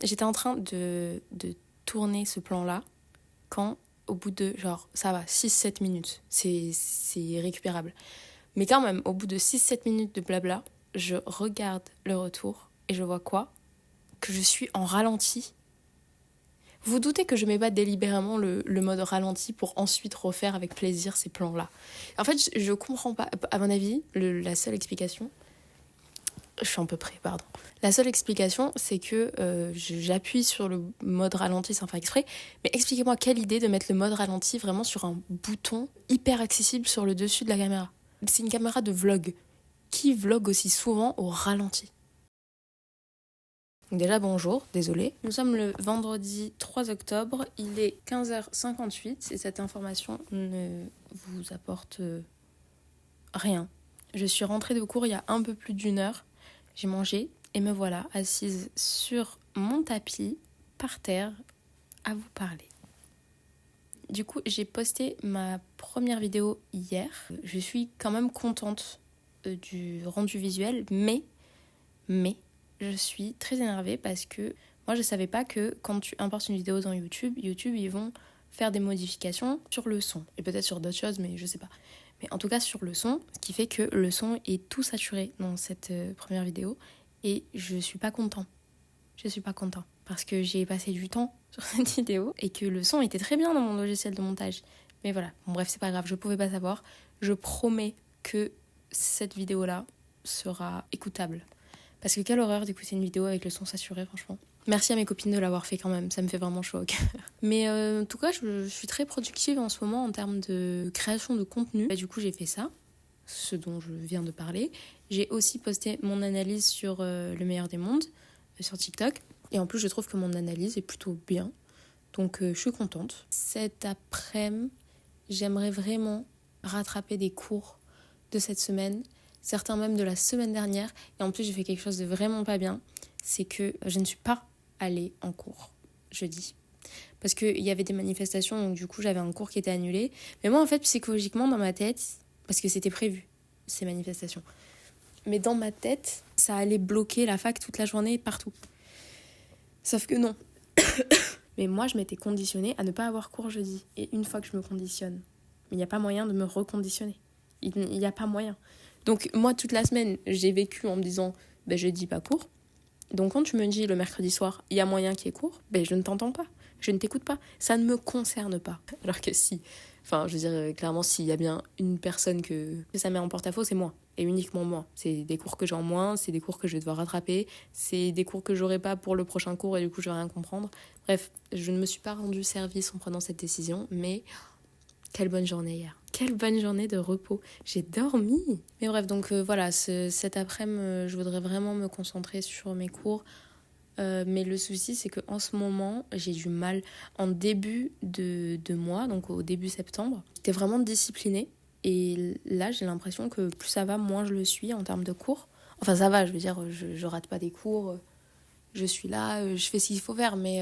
J'étais en train de tourner ce plan-là quand, au bout de, genre, ça va, 6-7 minutes, c'est récupérable. Mais quand même, au bout de 6-7 minutes de blabla, je regarde le retour et je vois quoi? Que je suis en ralenti. Vous doutez que je mets pas délibérément le mode ralenti pour ensuite refaire avec plaisir ces plans-là. En fait, je comprends pas. À mon avis, la seule explication... Je suis un peu près, pardon. La seule explication, c'est que j'appuie sur le mode ralenti sans faire exprès. Mais expliquez-moi quelle idée de mettre le mode ralenti vraiment sur un bouton hyper accessible sur le dessus de la caméra. C'est une caméra de vlog. Qui vlog aussi souvent au ralenti? Donc déjà bonjour, désolée. Nous sommes le vendredi 3 octobre, il est 15h58 et cette information ne vous apporte rien. Je suis rentrée de cours il y a un peu plus d'1 heure, j'ai mangé et me voilà assise sur mon tapis, par terre, à vous parler. Du coup, j'ai posté ma première vidéo hier. Je suis quand même contente du rendu visuel, mais je suis très énervée parce que moi, je savais pas que quand tu importes une vidéo dans YouTube, ils vont faire des modifications sur le son. Et peut-être sur d'autres choses, mais je sais pas. Mais en tout cas, sur le son, ce qui fait que le son est tout saturé dans cette première vidéo. Et je suis pas content. Je suis pas content. Parce que j'ai passé du temps sur cette vidéo et que le son était très bien dans mon logiciel de montage. Mais voilà, bon, bref, c'est pas grave, je pouvais pas savoir. Je promets que cette vidéo-là sera écoutable. Parce que quelle horreur d'écouter une vidéo avec le son saturé, franchement. Merci à mes copines de l'avoir fait quand même, ça me fait vraiment chaud au cœur. Mais en tout cas, je suis très productive en ce moment en termes de création de contenu. Et du coup, j'ai fait ça, ce dont je viens de parler. J'ai aussi posté mon analyse sur le meilleur des mondes, sur TikTok. Et en plus, je trouve que mon analyse est plutôt bien. Donc, je suis contente. Cet après-midi, j'aimerais vraiment rattraper des cours de cette semaine, certains même de la semaine dernière. Et en plus, j'ai fait quelque chose de vraiment pas bien. C'est que je ne suis pas allée en cours jeudi. Parce qu'il y avait des manifestations, donc du coup, j'avais un cours qui était annulé. Mais moi, en fait, psychologiquement, dans ma tête, parce que c'était prévu, ces manifestations, mais dans ma tête, ça allait bloquer la fac toute la journée, partout. Sauf que non. Mais moi, je m'étais conditionnée à ne pas avoir cours jeudi. Et une fois que je me conditionne, il n'y a pas moyen de me reconditionner. Il n'y a pas moyen. Donc moi, toute la semaine, j'ai vécu en me disant jeudi pas cours. Donc quand tu me dis le mercredi soir, il y a moyen qu'il y ait cours, je ne t'entends pas. Je ne t'écoute pas. Ça ne me concerne pas. Alors que si, enfin, je veux dire, clairement, s'il y a bien une personne que ça met en porte-à-faux, c'est moi. Et uniquement moi. C'est des cours que j'ai en moins, c'est des cours que je vais devoir rattraper, c'est des cours que j'aurai pas pour le prochain cours et du coup, je vais rien comprendre. Bref, je ne me suis pas rendu service en prenant cette décision, mais quelle bonne journée hier. Quelle bonne journée de repos. J'ai dormi. Mais bref, donc voilà, cet après-midi, je voudrais vraiment me concentrer sur mes cours. Mais le souci, c'est qu'en ce moment, j'ai du mal. En début de mois, donc au début septembre, j'étais vraiment disciplinée. Et là, j'ai l'impression que plus ça va, moins je le suis en termes de cours. Enfin, ça va, je veux dire, je rate pas des cours. Je suis là, je fais ce qu'il faut faire, mais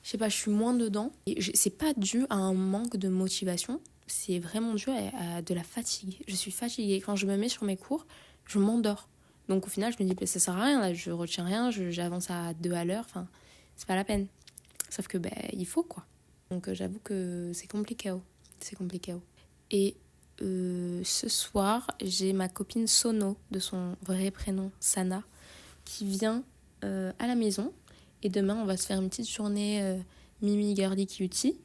je sais pas, je suis moins dedans. Et c'est pas dû à un manque de motivation, c'est vraiment dû à de la fatigue. Je suis fatiguée. Quand je me mets sur mes cours, je m'endors. Donc au final, je me dis, ça sert à rien, là, je retiens rien, j'avance à 2 à l'heure, enfin, c'est pas la peine. Sauf que, il faut, quoi. Donc j'avoue que c'est compliqué. C'est compliqué. Et ce soir, j'ai ma copine Sono, de son vrai prénom, Sana, qui vient à la maison. Et demain, on va se faire une petite journée Mimi Girly Cutie.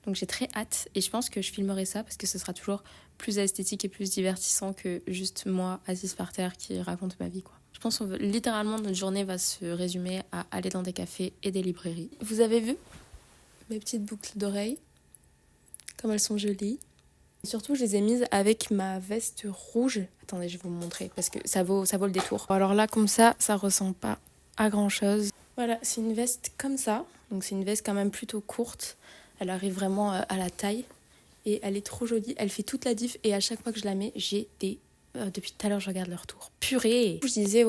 Donc j'ai très hâte et je pense que je filmerai ça parce que ce sera toujours plus esthétique et plus divertissant que juste moi assise par terre qui raconte ma vie, quoi. Je pense que littéralement notre journée va se résumer à aller dans des cafés et des librairies. Vous avez vu mes petites boucles d'oreilles? Comme elles sont jolies. Et surtout, je les ai mises avec ma veste rouge. Attendez, je vais vous montrer parce que ça vaut le détour. Alors là, comme ça ressemble pas à grand chose. Voilà, c'est une veste comme ça. Donc c'est une veste quand même plutôt courte. Elle arrive vraiment à la taille. Et elle est trop jolie. Elle fait toute la diff. Et à chaque fois que je la mets, j'ai des... depuis tout à l'heure, je regarde le retour. Purée! Je disais,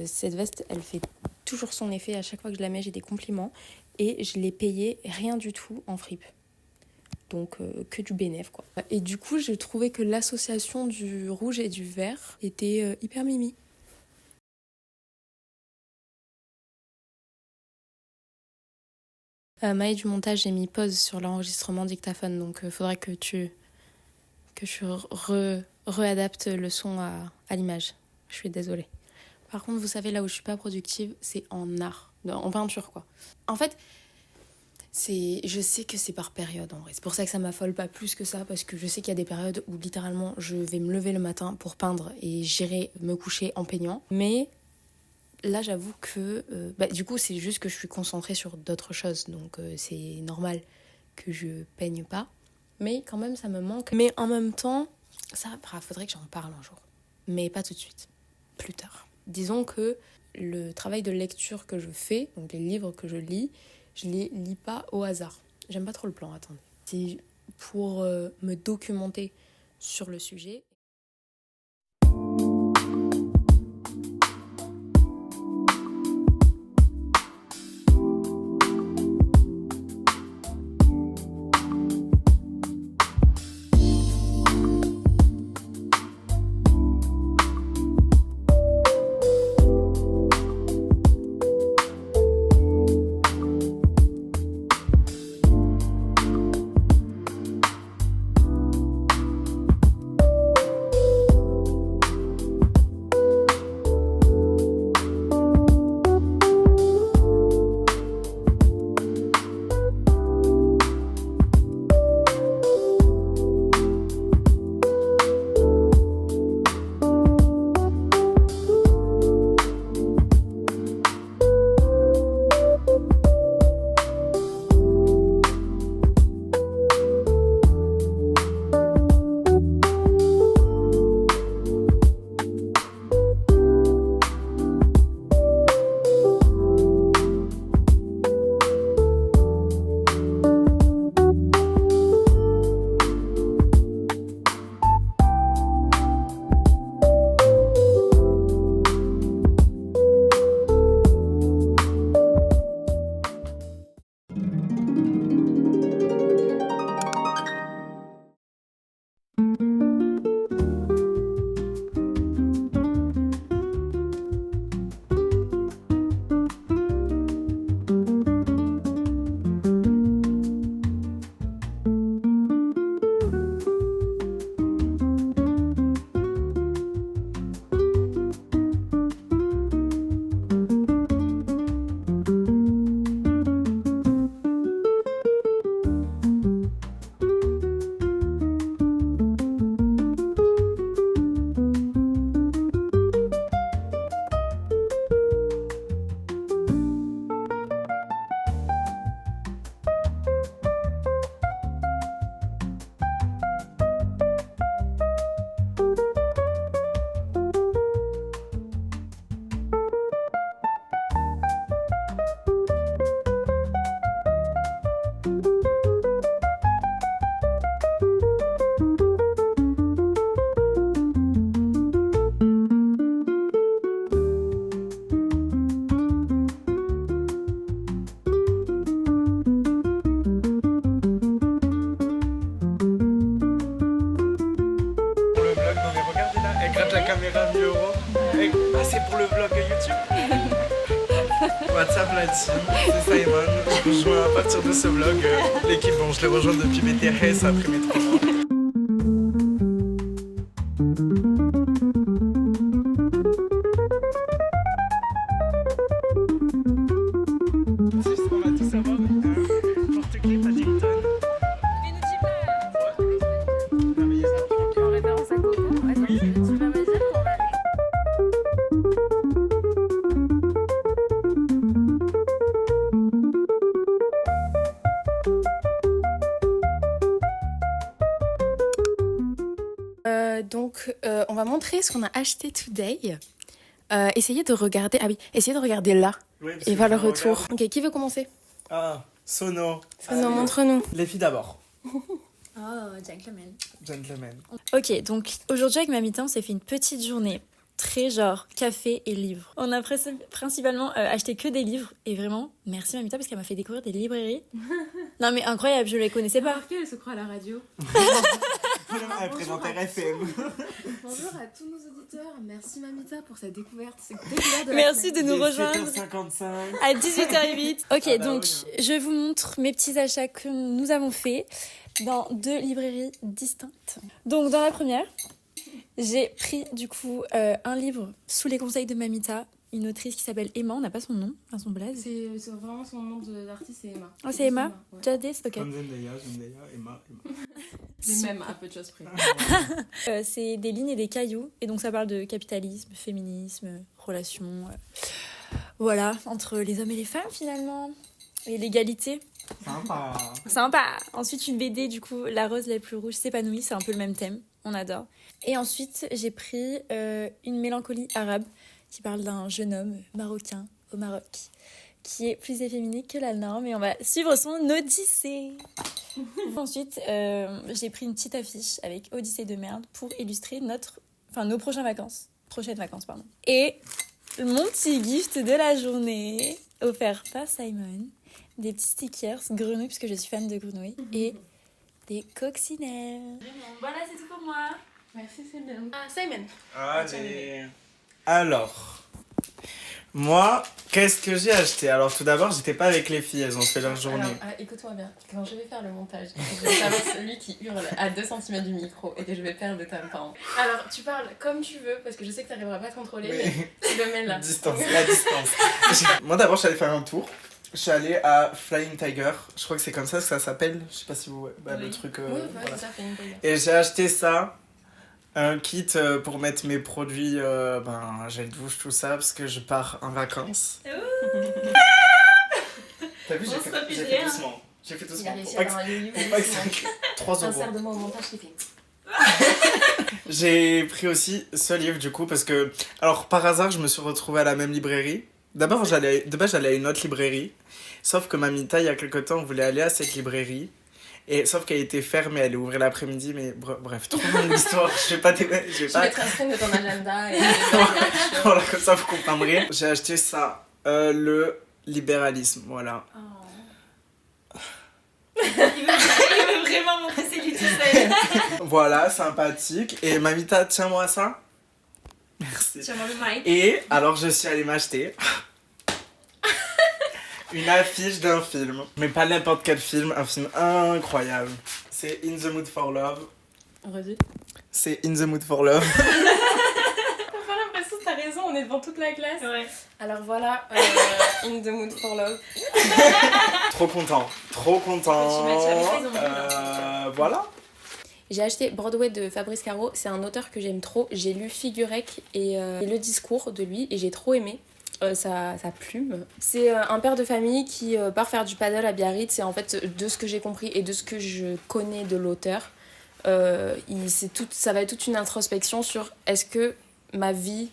cette veste, elle fait toujours son effet. À chaque fois que je la mets, j'ai des compliments. Et je l'ai payée rien du tout en fripe. Donc que du bénéf, quoi. Et du coup, j'ai trouvé que l'association du rouge et du vert était hyper mimi. Maï du montage, j'ai mis pause sur l'enregistrement dictaphone, donc faudrait que je réadapte le son à l'image. Je suis désolée. Par contre, vous savez, là où je suis pas productive, c'est en art, en peinture, quoi. En fait, je sais que c'est par période, en vrai. C'est pour ça que ça m'affole pas plus que ça, parce que je sais qu'il y a des périodes où, littéralement, je vais me lever le matin pour peindre et j'irai me coucher en peignant. Mais là, j'avoue que... du coup, c'est juste que je suis concentrée sur d'autres choses, donc c'est normal que je peigne pas. Mais quand même, ça me manque. Mais en même temps, faudrait que j'en parle un jour. Mais pas tout de suite, plus tard. Disons que le travail de lecture que je fais, donc les livres que je lis, je les lis pas au hasard. J'aime pas trop le plan, attendez. C'est pour me documenter sur le sujet. caméra 1000 euros. Ah, c'est pour le vlog YouTube. WhatsApp là-dessus, c'est Simon. Je vous rejoins à partir de ce vlog. L'équipe, bon, je les rejoins depuis BTS après mes 3 mois. On va tout savoir. Porte-clés, Paddington. Mais ne dis pas. Non, mais il y a ça. En référence à Coco. Attends, tu vas me dire qu'on va. On va montrer ce qu'on a acheté today. Essayez de regarder. Ah oui, essayez de regarder là. Oui, Et voir le retour. Ok, qui veut commencer? Ah, Sono. Non, montre-nous. Les filles d'abord. Oh, gentleman. Gentlemen. Ok, donc aujourd'hui avec Mamita, on s'est fait une petite journée très genre café et livres. On a principalement acheté que des livres et vraiment, merci Mamita parce qu'elle m'a fait découvrir des librairies. Non mais incroyable, je les connaissais pas. Elle se croit à la radio. Elle présente RFM. Bonjour à tous nos auditeurs. Merci Mamita pour cette découverte. De Merci de nous rejoindre 7h55. à 18h08. Ok, Ah bah donc oui. je vous montre mes petits achats que nous avons faits dans 2 librairies distinctes. Donc dans la première, j'ai pris du coup un livre sous les conseils de Mamita, une autrice qui s'appelle Emma, on n'a pas son nom, enfin son blaze. C'est vraiment son nom d'artiste, c'est Emma. Oh, c'est Emma Ouais. Jadis, ok. Comme Zendaya, Emma. Les mêmes, à peu de choses près. C'est des lignes et des cailloux, et donc ça parle de capitalisme, féminisme, relations, voilà, entre les hommes et les femmes finalement, et l'égalité. Sympa. Sympa. Ensuite, une BD, du coup, La rose la plus rouge s'épanouit, c'est un peu le même thème, on adore. Et ensuite, j'ai pris Une mélancolie arabe, qui parle d'un jeune homme marocain au Maroc, qui est plus efféminé que la norme, et on va suivre son odyssée. Ensuite, j'ai pris une petite affiche avec Odyssée de merde pour illustrer nos prochaines vacances. Et mon petit gift de la journée, offert par Simon, des petits stickers grenouilles, puisque je suis fan de grenouilles, et des coccinelles. Voilà, c'est tout pour moi. Merci, c'est bien. Ah, Simon. Allez. Alors, moi, qu'est-ce que j'ai acheté? Alors, tout d'abord, j'étais pas avec les filles, elles ont fait leur journée. Alors, écoute-moi bien. Quand je vais faire le montage, je vais faire celui qui hurle à 2 cm du micro et que je vais perdre de temps. Alors, tu parles comme tu veux, parce que je sais que t'arriveras pas à te contrôler, mais tu le mets là. La distance. Moi, d'abord, je suis allée faire un tour. Je suis allée à Flying Tiger. Je crois que c'est comme ça que ça s'appelle. Je sais pas si vous... Bah, le truc... Oui, voilà. c'est ça, fait une taille. Et j'ai acheté ça. Un kit pour mettre mes produits, gel douche, tout ça, parce que je pars en vacances. T'as vu, j'ai fait doucement. J'ai fait Il doucement. a réussi Pour à pas avoir un yo-yo. que ça coûte 3 €. Insère-de-moi au montage, je l'ai fait. J'ai pris aussi ce livre du coup parce que, alors par hasard, je me suis retrouvée à la même librairie. De base, j'allais à une autre librairie. Sauf que Mamita, il y a quelque temps, voulait aller à cette librairie. Et sauf qu'elle était fermée, elle est ouverte l'après-midi, mais bref, trop longue l'histoire. Je vais pas. Je vais te inscrire de ton agenda. Et... Voilà, comme ça vous comprendrez. J'ai acheté ça, le libéralisme, voilà. Oh. Il veut vraiment montrer ses luttes. Voilà, sympathique. Et Mamita, tiens-moi ça. Merci. Tiens-moi le mic. Et alors je suis allée m'acheter une affiche d'un film. Mais pas n'importe quel film, un film incroyable. C'est In the Mood for Love. Redis. C'est In the Mood for Love. T'as pas l'impression que t'as raison, on est devant toute la classe. Ouais. Alors voilà, In the Mood for Love. Trop content. Trop content. Tu m'as dit, ils ont mis Voilà. J'ai acheté Broadway de Fabrice Caro, c'est un auteur que j'aime trop. J'ai lu Figurec et le discours de lui et j'ai trop aimé sa plume. C'est un père de famille qui part faire du paddle à Biarritz et en fait de ce que j'ai compris et de ce que je connais de l'auteur, ça va être toute une introspection sur est-ce que ma vie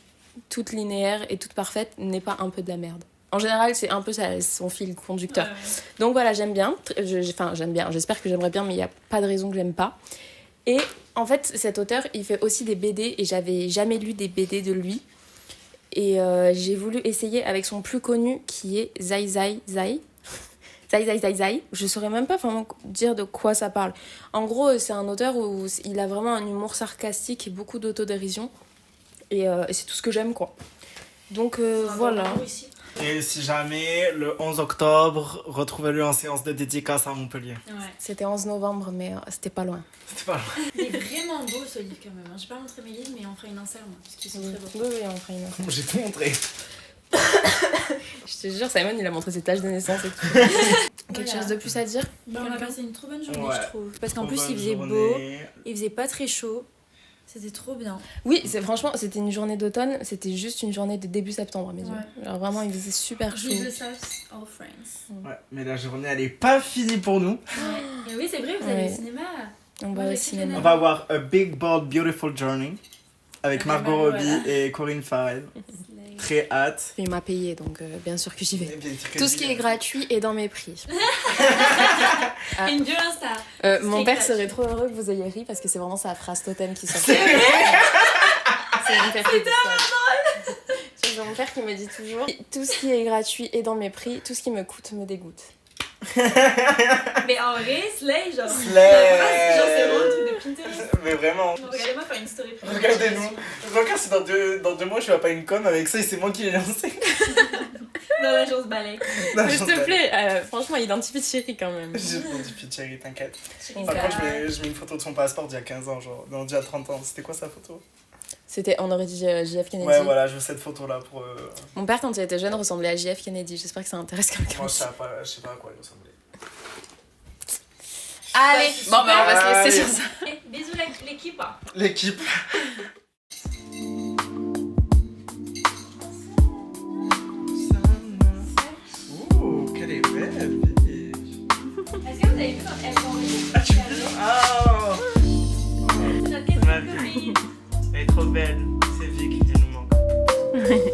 toute linéaire et toute parfaite n'est pas un peu de la merde. En général, c'est un peu son fil conducteur. Ouais. Donc voilà, j'aime bien. J'aime bien. J'espère que j'aimerais bien, mais il n'y a pas de raison que j'aime pas. Et en fait, cet auteur, il fait aussi des BD et j'avais jamais lu des BD de lui. Et j'ai voulu essayer avec son plus connu qui est Zai Zai Zai. Zai Zai Zai Zai. Je saurais même pas vraiment dire de quoi ça parle. En gros, c'est un auteur où il a vraiment un humour sarcastique et beaucoup d'autodérision. Et c'est tout ce que j'aime, quoi. Donc voilà. Et si jamais, le 11 octobre, retrouvez-le en séance de dédicace à Montpellier. Ouais. C'était 11 novembre, mais c'était pas loin. C'était pas loin. Il est vraiment beau ce livre quand même. J'ai pas montré mes livres, mais on fera une insert, moi, parce qu'ils sont très beaux. Oui, on fera une. J'ai tout montré. Je te jure, Simon, il a montré ses tâches de naissance et tout. Quelque Voilà. chose de plus à dire? Bah, on a passé une trop bonne journée, Ouais. je trouve. Parce qu'en Trop plus, il bonne faisait journée. beau, il faisait pas très chaud. C'était trop bien. Oui, franchement, c'était une journée d'automne, c'était juste une journée de début septembre à mes yeux. Ouais. Alors vraiment, il faisait super chaud. Vive le South, all friends. Ouais, mais la journée, elle est pas finie pour nous. Ouais. Et oui, c'est vrai, vous allez Ouais. au cinéma. On Moi, va au j'ai cinéma. On va voir A Big Bold Beautiful Journey avec Ah, Margot bah, Robbie voilà. et Corinne Farrell. Très hâte. Il m'a payé, donc bien sûr que j'y vais. Bien sûr que Tout oui. ce qui est gratuit est dans mes prix. Une vieux Insta. Mon est père gratuit. serait trop heureux que vous ayez ri parce que c'est vraiment sa phrase totem qui sort. C'est mon père qui dit ça. C'est mon père qui me dit toujours tout ce qui est gratuit est dans mes prix, tout ce qui me coûte me dégoûte. Mais en vrai, Slay, genre. Slay. Genre, c'est vraiment un truc de Pinterest. Mais mais vraiment. Regardez-moi faire une story. Regardez-nous. Regarde, c'est dans deux mois, je vais pas une com avec ça et c'est moi qui l'ai lancé. Non, l'agence balai. Non, S'il te plaît, franchement, identifie Thierry quand même. J'identifie Thierry, t'inquiète. Donc, Par contre, je mets une photo de son passeport d'il y a 15 ans, genre. Non, d'il y a 30 ans. C'était quoi sa photo? on aurait dit JF Kennedy. Ouais, voilà, je veux cette photo-là pour. Mon père, quand il était jeune, ressemblait à JF Kennedy. J'espère que ça intéresse quelqu'un. Moi, je sais pas à quoi il ressemblait. Allez, bon, bah, on va se laisser Allez. sur ça. Bisous l'équipe. L'équipe. Ouh, quelle est belle, fille. Est-ce que vous avez vu quand elles sont Ah, tu me dis. Ah! notre Ma fille. Elle est trop belle. C'est Vic qui nous manque.